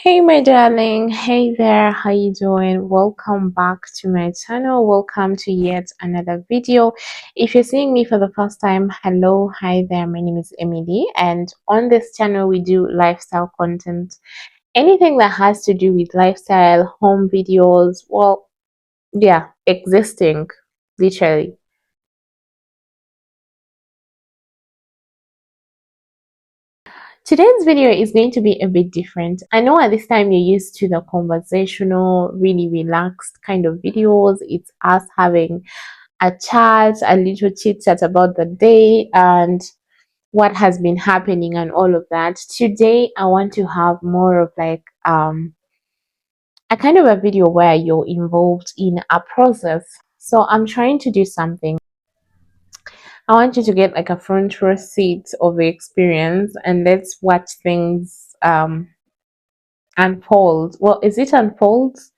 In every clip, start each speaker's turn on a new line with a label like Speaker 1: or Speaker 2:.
Speaker 1: Hey my darling, hey there, how you doing? Welcome back to my channel. Welcome to yet another video. If you're seeing me for the first time, hello, hi there. My name is Emily, and on this channel we do lifestyle content. Anything that has to do with lifestyle, home videos, well, yeah, existing, literally. Today's video is going to be a bit different. I know at this time you're used to the conversational, really relaxed kind of videos. It's us having a chat, a little chit chat about the day and what has been happening and all of that. Today, I want to have more of like a kind of a video where you're involved in a process. So I'm trying to do something. I want you to get like a front row seat of the experience and let's watch things unfold. Well, is it unfolds?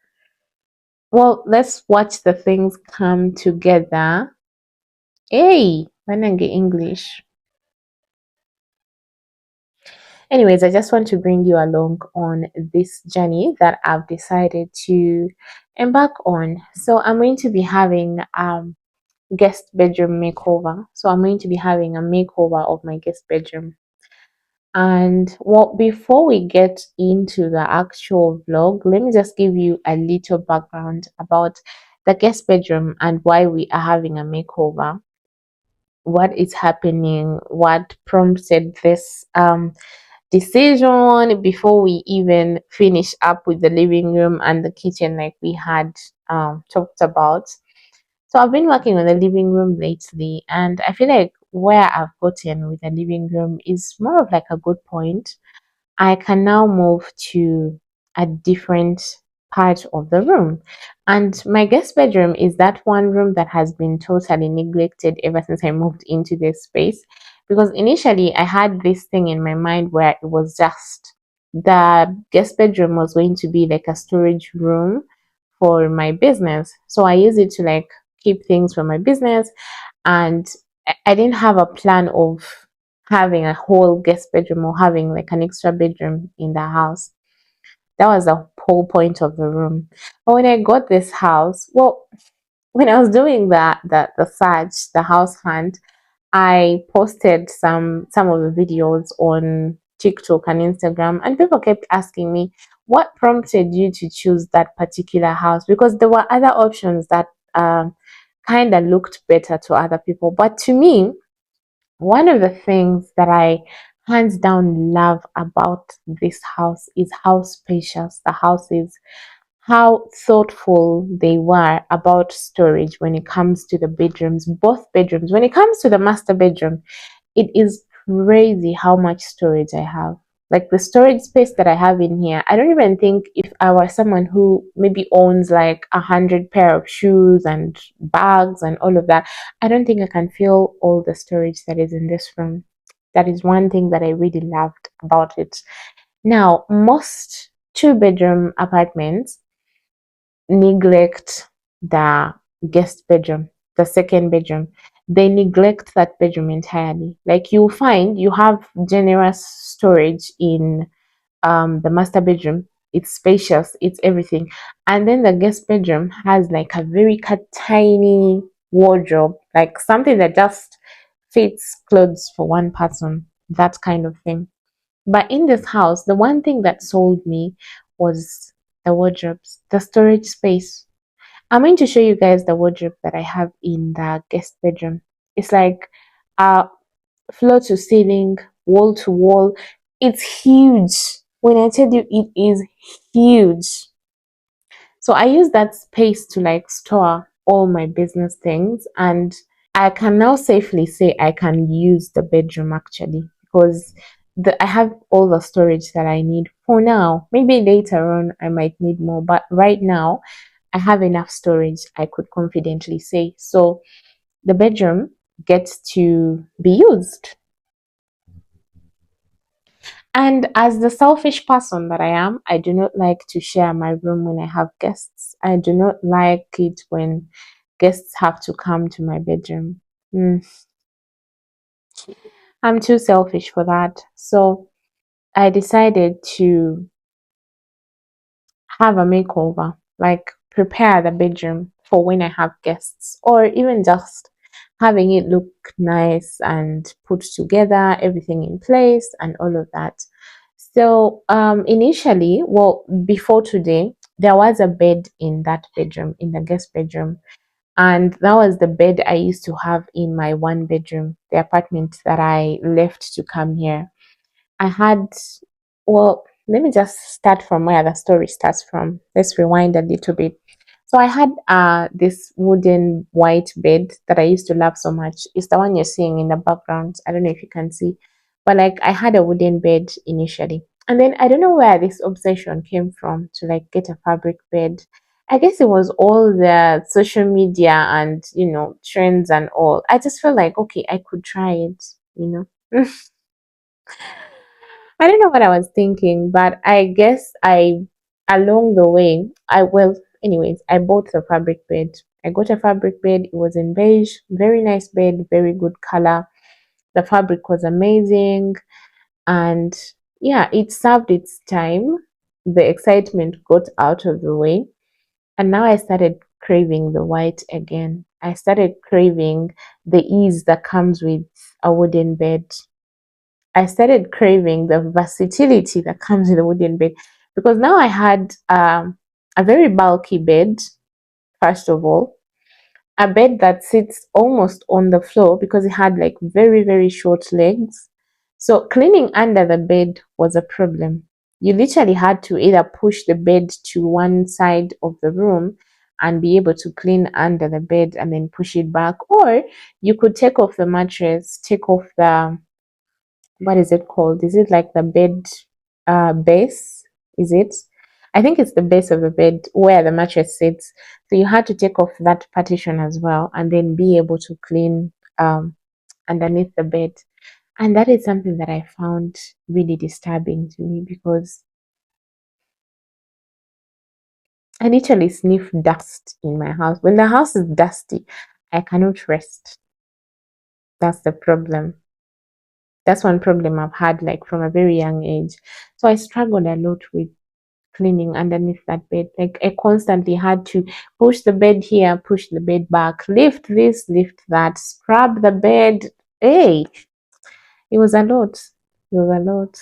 Speaker 1: Well, let's watch the things come together. Hey, Wanenge English. Anyways, I just want to bring you along on this journey that I've decided to embark on. So I'm going to be having guest bedroom makeover. So I'm going to be having a makeover of my guest bedroom. And well, before we get into the actual vlog, let me just give you a little background about the guest bedroom and why we are having a makeover, what is happening, what prompted this decision before we even finish up with the living room and the kitchen like we had talked about. So I've been working on the living room lately, and I feel like where I've gotten with the living room is more of like a good point. I can now move to a different part of the room. And my guest bedroom is that one room that has been totally neglected ever since I moved into this space. Because initially I had this thing in my mind where it was just the guest bedroom was going to be like a storage room for my business. So I use it to like keep things for my business, and I didn't have a plan of having a whole guest bedroom or having like an extra bedroom in the house. That was the whole point of the room. But when I got this house, well, when I was doing the search, the house hunt, I posted some of the videos on TikTok and Instagram, and people kept asking me what prompted you to choose that particular house, because there were other options that kind of looked better to other people, but to me, one of the things that I hands down love about this house is how spacious the house is, how thoughtful they were about storage when it comes to the bedrooms, both bedrooms. When it comes to the master bedroom, it is crazy how much storage I have. Like the storage space that I have in here, I don't even think if I were someone who maybe owns like 100 pair of shoes and bags and all of that, I don't think I can fill all the storage that is in this room. That is one thing that I really loved about it. Now, most two-bedroom apartments neglect the guest bedroom, the second bedroom. They neglect that bedroom entirely. Like you'll find you have generous storage in the master bedroom. It's spacious, it's everything. And then the guest bedroom has like a very tiny wardrobe, like something that just fits clothes for one person, that kind of thing. But in this house, the one thing that sold me was the wardrobes, the storage space. I'm going to show you guys the wardrobe that I have in the guest bedroom. It's like floor to ceiling, wall to wall. It's huge. When I tell you it is huge. So I use that space to like store all my business things, and I can now safely say I can use the bedroom actually, because I have all the storage that I need for now. Maybe later on I might need more, but right now I have enough storage, I could confidently say. So the bedroom gets to be used. And as the selfish person that I am, I do not like to share my room when I have guests. I do not like it when guests have to come to my bedroom. Mm, I'm too selfish for that. So I decided to have a makeover, like prepare the bedroom for when I have guests, or even just having it look nice and put together, everything in place, and all of that. So, initially, well, before today, there was a bed in that bedroom, in the guest bedroom, and that was the bed I used to have in my one bedroom, the apartment that I left to come here. I had, well, let me just start from where the story starts from. Let's rewind a little bit. So I had this wooden white bed that I used to love so much. It's the one you're seeing in the background. I don't know if you can see, but like I had a wooden bed initially. And then I don't know where this obsession came from to like get a fabric bed. I guess it was all the social media and, trends and all. I just felt like, okay, I could try it. I don't know what I was thinking, but I guess along the way, anyways, I bought the fabric bed. I got a fabric bed. It was in beige, very nice bed, very good color. The fabric was amazing. And yeah, it served its time. The excitement got out of the way. And now I started craving the white again. I started craving the ease that comes with a wooden bed. I started craving the versatility that comes with a wooden bed, because now I had a very bulky bed, first of all, a bed that sits almost on the floor because it had like very, very short legs. So cleaning under the bed was a problem. You literally had to either push the bed to one side of the room and be able to clean under the bed and then push it back, or you could take off the mattress, take off the, what is it called? Is it like the bed base? Is it? I think it's the base of the bed where the mattress sits. So you had to take off that partition as well and then be able to clean underneath the bed. And that is something that I found really disturbing to me, because I literally sniff dust in my house. When the house is dusty, I cannot rest. That's the problem. That's one problem I've had like from a very young age. So I struggled a lot with cleaning underneath that bed. Like I constantly had to push the bed here, push the bed back, lift this, lift that, scrub the bed. Hey, it was a lot. It was a lot.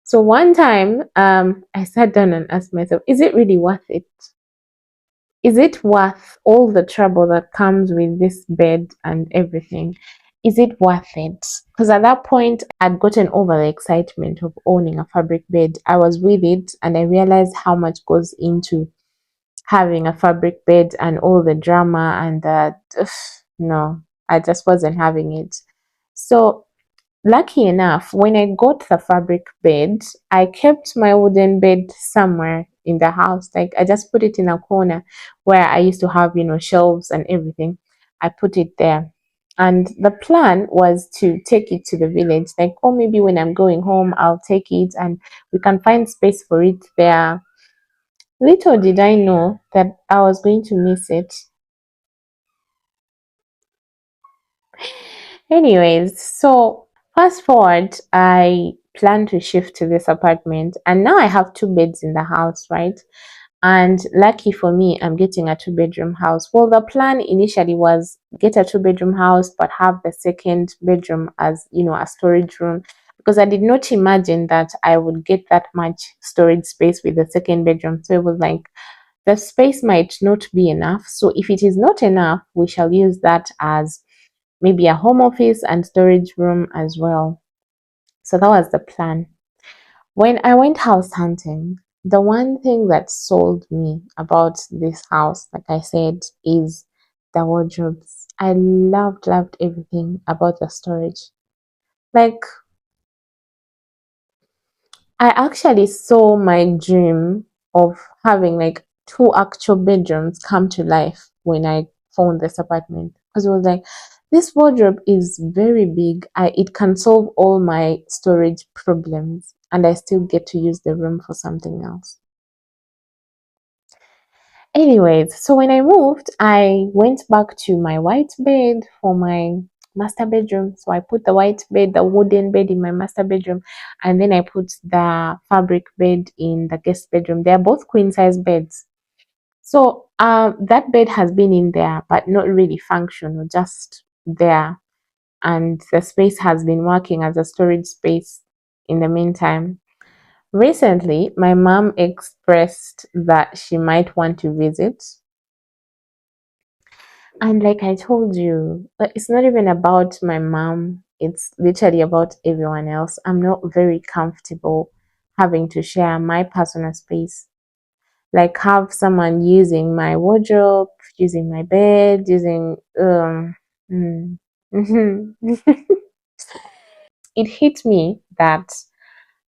Speaker 1: So one time, I sat down and asked myself, is it really worth it? Is it worth all the trouble that comes with this bed and everything? Is it worth it? Because at that point, I'd gotten over the excitement of owning a fabric bed. I was with it and I realized how much goes into having a fabric bed and all the drama and that. No, I just wasn't having it. So lucky enough, when I got the fabric bed, I kept my wooden bed somewhere in the house. Like I just put it in a corner where I used to have, shelves and everything. I put it there. And the plan was to take it to the village. Like, or maybe when I'm going home, I'll take it and we can find space for it there. Little did I know that I was going to miss it. Anyways, so fast forward, I plan to shift to this apartment, and now I have two beds in the house, right? And lucky for me, I'm getting a two-bedroom house. Well, the plan initially was get a two-bedroom house, but have the second bedroom as, a storage room, because I did not imagine that I would get that much storage space with the second bedroom. So it was like the space might not be enough. So if it is not enough, we shall use that as maybe a home office and storage room as well. So that was the plan. When I went house hunting, the one thing that sold me about this house, like I said, is the wardrobes. I loved everything about the storage. Like, I actually saw my dream of having like two actual bedrooms come to life when I found this apartment, because it was like, this wardrobe is very big. It can solve all my storage problems, and I still get to use the room for something else. Anyways, so when I moved, I went back to my white bed for my master bedroom. So I put the white bed, the wooden bed in my master bedroom, and then I put the fabric bed in the guest bedroom. They are both queen size beds. So that bed has been in there, but not really functional, just there. And the space has been working as a storage space in the meantime. Recently, my mom expressed that she might want to visit. And like I told you, it's not even about my mom, it's literally about everyone else. I'm not very comfortable having to share my personal space. Like have someone using my wardrobe, using my bed, using mm. It hit me that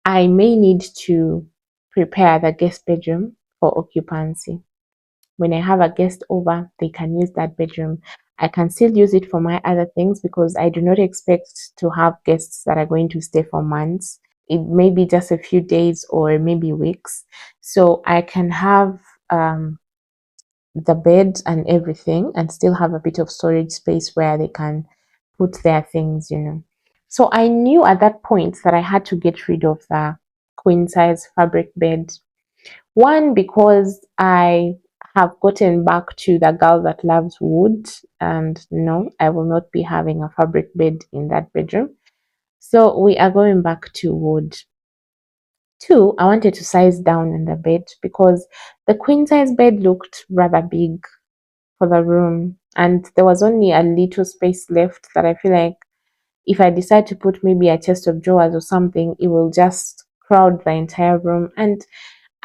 Speaker 1: I may need to prepare the guest bedroom for occupancy. When I have a guest over, they can use that bedroom. I can still use it for my other things because I do not expect to have guests that are going to stay for months. It may be just a few days or maybe weeks. So I can have the bed and everything and still have a bit of storage space where they can put their things, you know. So I knew at that point that I had to get rid of the queen size fabric bed. One, because I have gotten back to the girl that loves wood, and no, I will not be having a fabric bed in that bedroom. So we are going back to wood. Two, I wanted to size down in the bed because the queen size bed looked rather big for the room, and there was only a little space left that I feel like if I decide to put maybe a chest of drawers or something, it will just crowd the entire room. And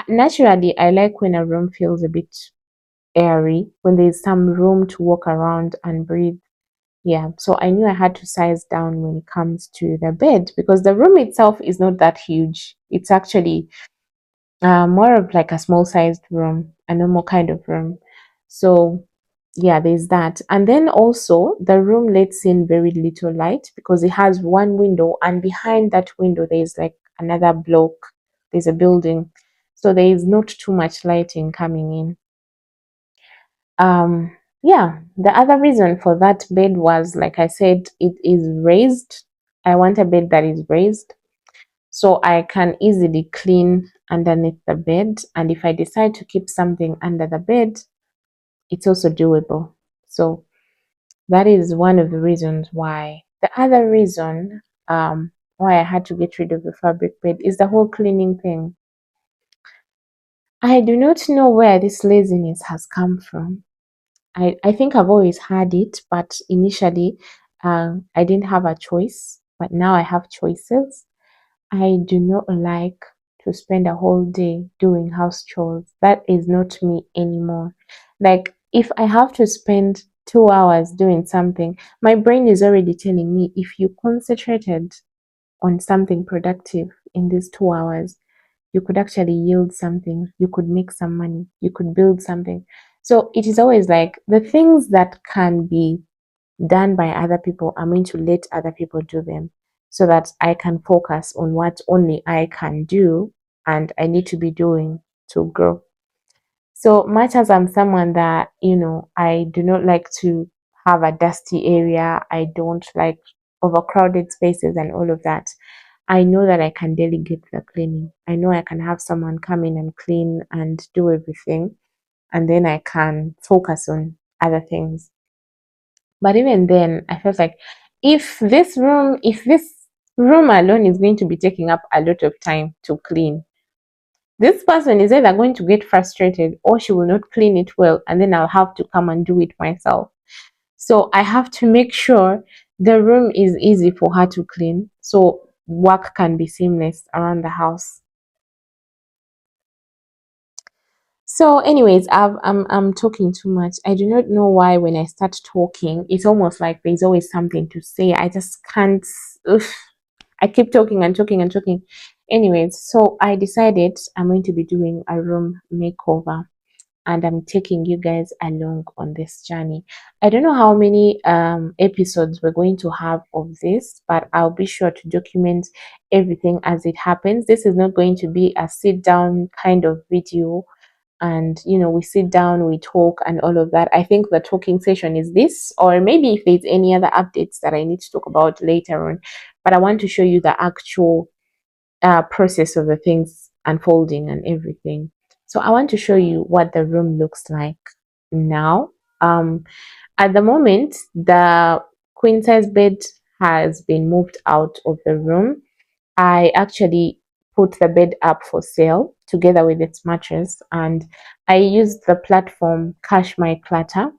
Speaker 1: naturally, I like when a room feels a bit airy, when there's some room to walk around and breathe. Yeah, so I knew I had to size down when it comes to the bed because the room itself is not that huge. It's actually more of like a small sized room, a normal kind of room. So yeah, there's that. And then also the room lets in very little light because it has one window, and behind that window there's like another block. There's a building. So there is not too much lighting coming in. Yeah, the other reason for that bed was, like I said, it is raised. I want a bed that is raised so I can easily clean underneath the bed. And if I decide to keep something under the bed, it's also doable. So that is one of the reasons why. The other reason why I had to get rid of the fabric bed is the whole cleaning thing. I do not know where this laziness has come from. I think I've always had it, but initially I didn't have a choice, but now I have choices. I do not like to spend a whole day doing house chores. That is not me anymore. Like, if I have to spend 2 hours doing something, my brain is already telling me if you concentrated on something productive in these 2 hours, you could actually yield something, you could make some money, you could build something. So it is always like the things that can be done by other people, I'm going to let other people do them so that I can focus on what only I can do and I need to be doing to grow. So much as I'm someone that, I do not like to have a dusty area, I don't like overcrowded spaces and all of that. I know that I can delegate the cleaning. I know I can have someone come in and clean and do everything, and then I can focus on other things. But even then, I felt like if this room alone is going to be taking up a lot of time to clean, this person is either going to get frustrated or she will not clean it well, and then I'll have to come and do it myself. So I have to make sure the room is easy for her to clean so work can be seamless around the house. So, anyways, I'm talking too much. I do not know why when I start talking, it's almost like there's always something to say. I just can't. Ugh, I keep talking and talking and talking. Anyways, so I decided I'm going to be doing a room makeover, and I'm taking you guys along on this journey. I don't know how many episodes we're going to have of this, but I'll be sure to document everything as it happens. This is not going to be a sit down kind of video. and we sit down, we talk and all of that. I think the talking session is this, or maybe if there's any other updates that I need to talk about later on. But I want to show you the actual process of the things unfolding and everything. So I want to show you what the room looks like now. At the moment, the queen size bed has been moved out of the room. I actually put the bed up for sale together with its mattress, and I used the platform Cash My Clutter.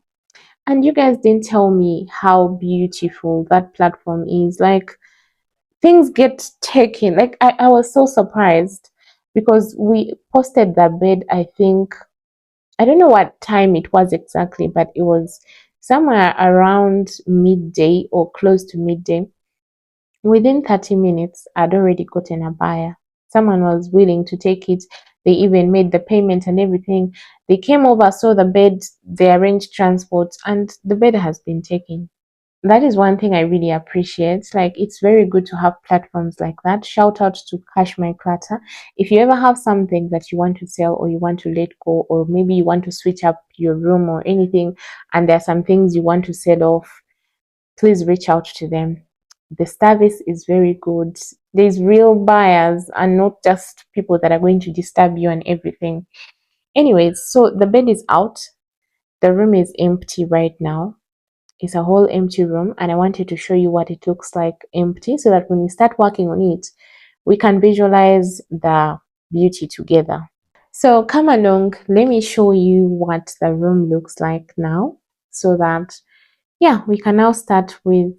Speaker 1: And you guys didn't tell me how beautiful that platform is. Like, things get taken. Like, I was so surprised because we posted the bed, I think, I don't know what time it was exactly, but it was somewhere around midday or close to midday. Within 30 minutes, I'd already gotten a buyer. Someone was willing to take it. They even made the payment and everything. They came over, saw the bed, they arranged transport, and the bed has been taken. That is one thing I really appreciate. Like, it's very good to have platforms like that. Shout out to Cash My Clutter. If you ever have something that you want to sell or you want to let go, or maybe you want to switch up your room or anything, and there are some things you want to sell off, please reach out to them. The service is very good. There's real buyers and not just people that are going to disturb you and everything. Anyways, so the bed is out. The room is empty right now. It's a whole empty room, and I wanted to show you what it looks like empty so that when we start working on it, we can visualize the beauty together. So come along, let me show you what the room looks like now so that, yeah, we can now start with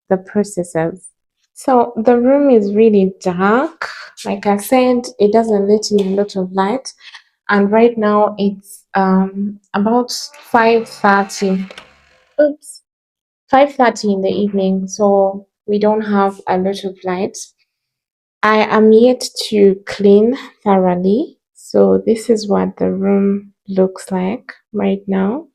Speaker 1: the processes. So the room is really dark. Like I said, it doesn't let in a lot of light. And right now it's about 5:30. Oops. 5:30 in the evening, so we don't have a lot of light. I am yet to clean thoroughly. So this is what the room looks like right now.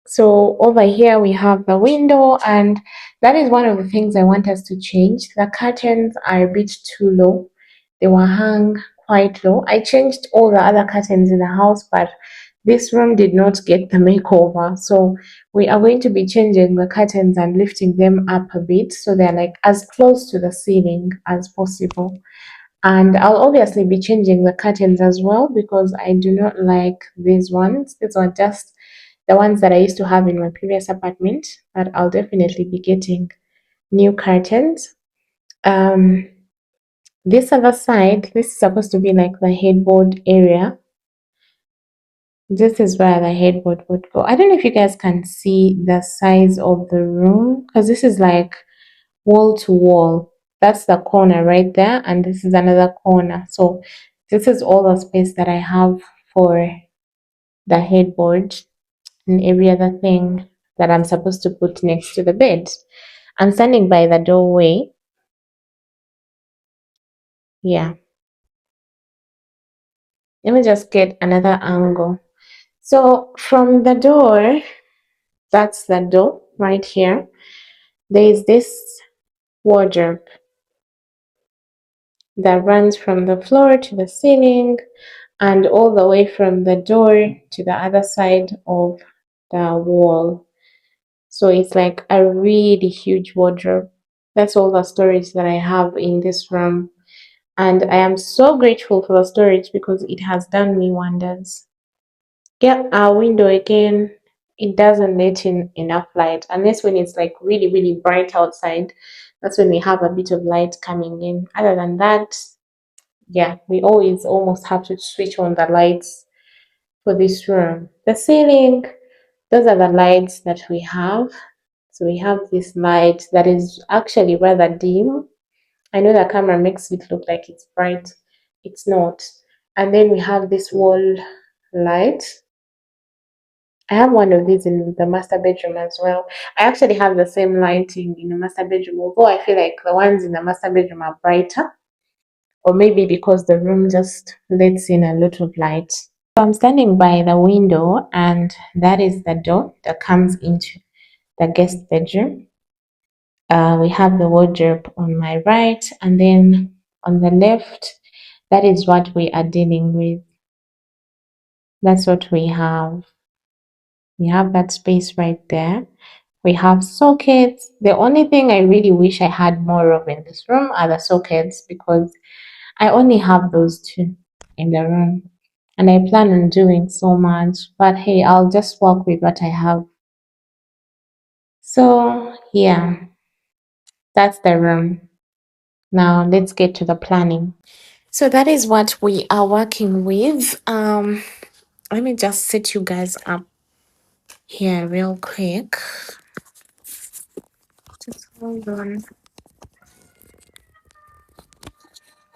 Speaker 1: So over here we have the window, and that is one of the things I want us to change. The curtains are a bit too low. They were hung quite low. I changed all the other curtains in the house, but this room did not get the makeover. So we are going to be changing the curtains and lifting them up a bit so they're like as close to the ceiling as possible. And I'll obviously be changing the curtains as well because I do not like these ones. These are just the ones that I used to have in my previous apartment, but I'll definitely be getting new curtains. Um, this other side, this is supposed to be like the headboard area. This is where the headboard would go. I don't know if you guys can see the size of the room because this is like wall to wall. That's the corner right there, and this is another corner. So this is all the space that I have for the headboard and every other thing that I'm supposed to put next to the bed. I'm standing by the doorway. Yeah. Let me just get another angle. So from the door, that's the door right here. There is this wardrobe that runs from the floor to the ceiling and all the way from the door to the other side of the wall. So it's like a really huge wardrobe. That's all the storage that I have in this room. And I am so grateful for the storage because it has done me wonders. Get our window again. It doesn't let in enough light unless when it's like really, really bright outside. That's when we have a bit of light coming in. Other than that, yeah, we always almost have to switch on the lights for this room. The ceiling, those are the lights that we have. So we have this light that is actually rather dim. I know the camera makes it look like it's bright. It's not. And then we have this wall light. I have one of these in the master bedroom as well. I actually have the same lighting in the master bedroom, although I feel like the ones in the master bedroom are brighter, or maybe because the room just lets in a lot of light. So I'm standing by the window, and that is the door that comes into the guest bedroom. We have the wardrobe on my right, and then on the left, That is what we are dealing with. That's what we have. We have that space right there. We have sockets. The only thing I really wish I had more of in this room are the sockets, because I only have those two in the room. And I plan on doing so much. But hey, I'll just work with what I have. So yeah, that's the room. Now let's get to the planning. So that is what we are working with. Let me just set you guys up here real quick. Just hold on.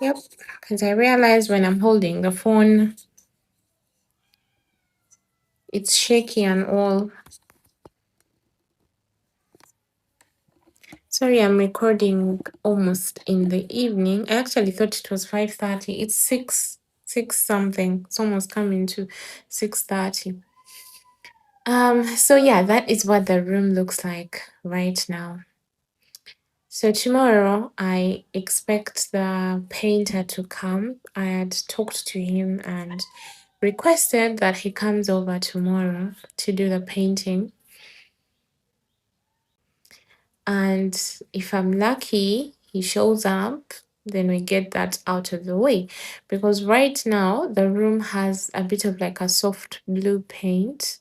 Speaker 1: Yep, because I realize when I'm holding the phone, it's shaky and all. Sorry, I'm recording almost in the evening. I actually thought it was 5:30. It's 6 something. It's almost coming to 6:30. So yeah, that is what the room looks like right now. So tomorrow I expect the painter to come. I had talked to him and requested that he comes over tomorrow to do the painting. And if I'm lucky, he shows up, then we get that out of the way. Because right now the room has a bit of like a soft blue paint.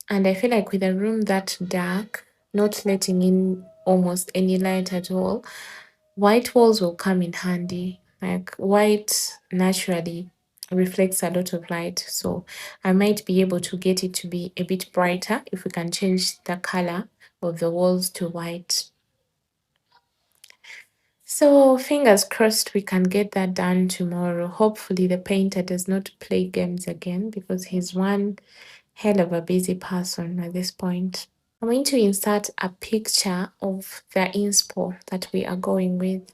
Speaker 1: And I feel like with a room that dark, not letting in almost any light at all, white walls will come in handy. Like white naturally reflects a lot of light. So I might be able to get it to be a bit brighter if we can change the color of the walls to white. So fingers crossed we can get that done tomorrow. Hopefully the painter does not play games again, because he's one hell of a busy person at this point. I'm going to insert a picture of the inspo that we are going with.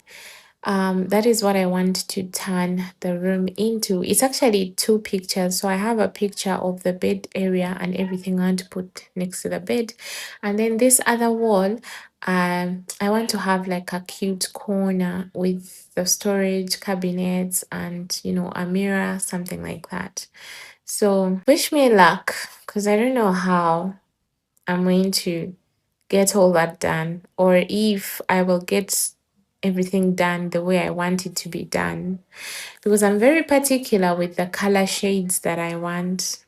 Speaker 1: That is what I want to turn the room into. It's actually two pictures. So I have a picture of the bed area and everything I want to put next to the bed. And then this other wall, I want to have like a cute corner with the storage cabinets and, you know, a mirror, something like that. So wish me luck, because I don't know how I'm going to get all that done, or if I will get everything done the way I want it to be done, because I'm very particular with the color shades that I want.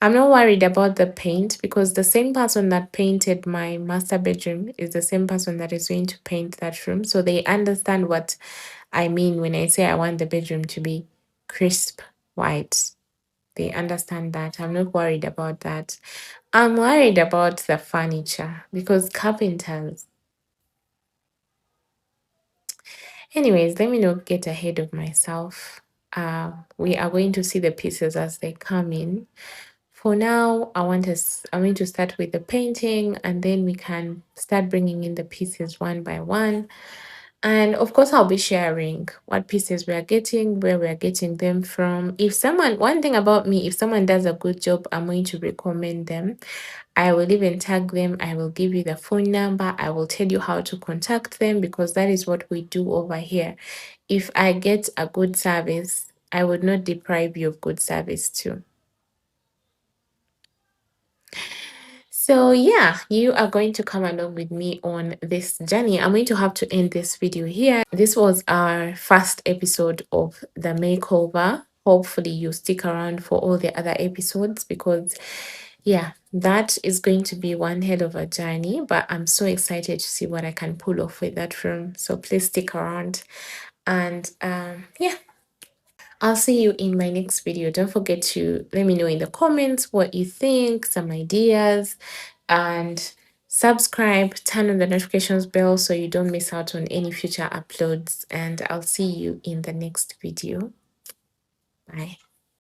Speaker 1: I'm not worried about the paint, because the same person that painted my master bedroom is the same person that is going to paint that room. So they understand what I mean when I say I want the bedroom to be crisp white. They understand that. I'm not worried about that. I'm worried about the furniture, because carpenters. Anyways, let me not get ahead of myself. We are going to see the pieces as they come in. For now, I'm going to start with the painting, and then we can start bringing in the pieces one by one. And of course, I'll be sharing what pieces we are getting, where we are getting them from. One thing about me, if someone does a good job, I'm going to recommend them. I will even tag them. I will give you the phone number. I will tell you how to contact them, because that is what we do over here. If I get a good service, I would not deprive you of good service too. So yeah, you are going to come along with me on this journey. I'm going to have to end this video here. This was our first episode of the makeover. Hopefully you stick around for all the other episodes, because yeah, that is going to be one hell of a journey, but I'm so excited to see what I can pull off with that room. So please stick around, and yeah, I'll see you in my next video. Don't forget to let me know in the comments what you think, some ideas, and subscribe, turn on the notifications bell so you don't miss out on any future uploads. And I'll see you in the next video. Bye.